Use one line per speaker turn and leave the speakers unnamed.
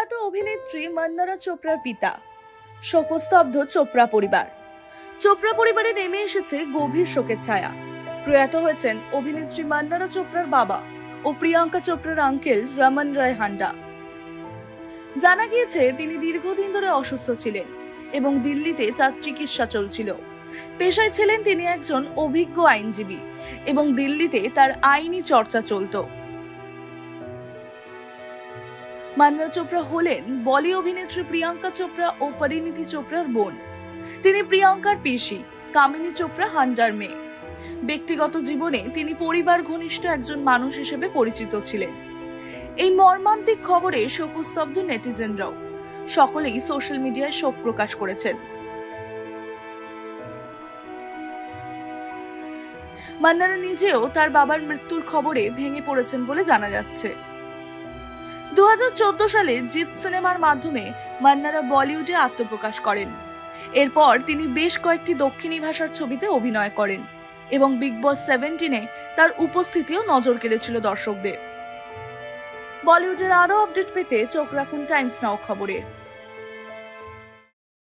প্রয়াত অভিনেত্রী মান্নারা চোপড়ার পিতা। শোকস্তব্ধ চোপড়া পরিবার। চোপড়া পরিবারে নেমে এসেছে গভীর শোকের ছায়া। প্রয়াত হয়েছেন অভিনেত্রী মান্নারা চোপড়ার বাবা ও প্রিয়াঙ্কা চোপড়ার আঙ্কেল রমন রায় হান্ডা। জানা গিয়েছে তিনি দীর্ঘদিন ধরে অসুস্থ ছিলেন এবং দিল্লিতে তার চিকিৎসা চলছিল। পেশায় ছিলেন তিনি একজন অভিজ্ঞ আইনজীবী এবং দিল্লিতে তার আইনি চর্চা চলত। মান্নারা চোপড়া হলেন বলি অভিনেত্রী প্রিয়াঙ্কা চোপড়া ও পরিণীতি চোপড়ার বোন। তিনি প্রিয়াঙ্কার পিসি কামিনী চোপড়া হান্ডার মেয়ে। ব্যক্তিগত জীবনে তিনি পরিবার ঘনিষ্ঠ একজন মানুষ হিসেবে পরিচিত ছিলেন। এই মর্মান্তিক খবরে শোকস্তব্ধ নেটিজেনরাও। সকলেই সোশ্যাল মিডিয়ায় শোক প্রকাশ করেছেন। মান্নারা নিজেও তার বাবার মৃত্যুর খবরে ভেঙে পড়েছেন বলে জানা যাচ্ছে। 2014 সালে জিত সিনেমার মাধ্যমে মান্নারা বলিউডে আত্মপ্রকাশ করেন। এরপর তিনি বেশ কয়েকটি দক্ষিণী ভাষার ছবিতে অভিনয় করেন এবং বিগ বস 17-এ তার উপস্থিতিও নজর কেড়েছিল দর্শকদের। বলিউডের আরো আপডেট পেতে চোখ রাখুন টাইমস নাও খবরে।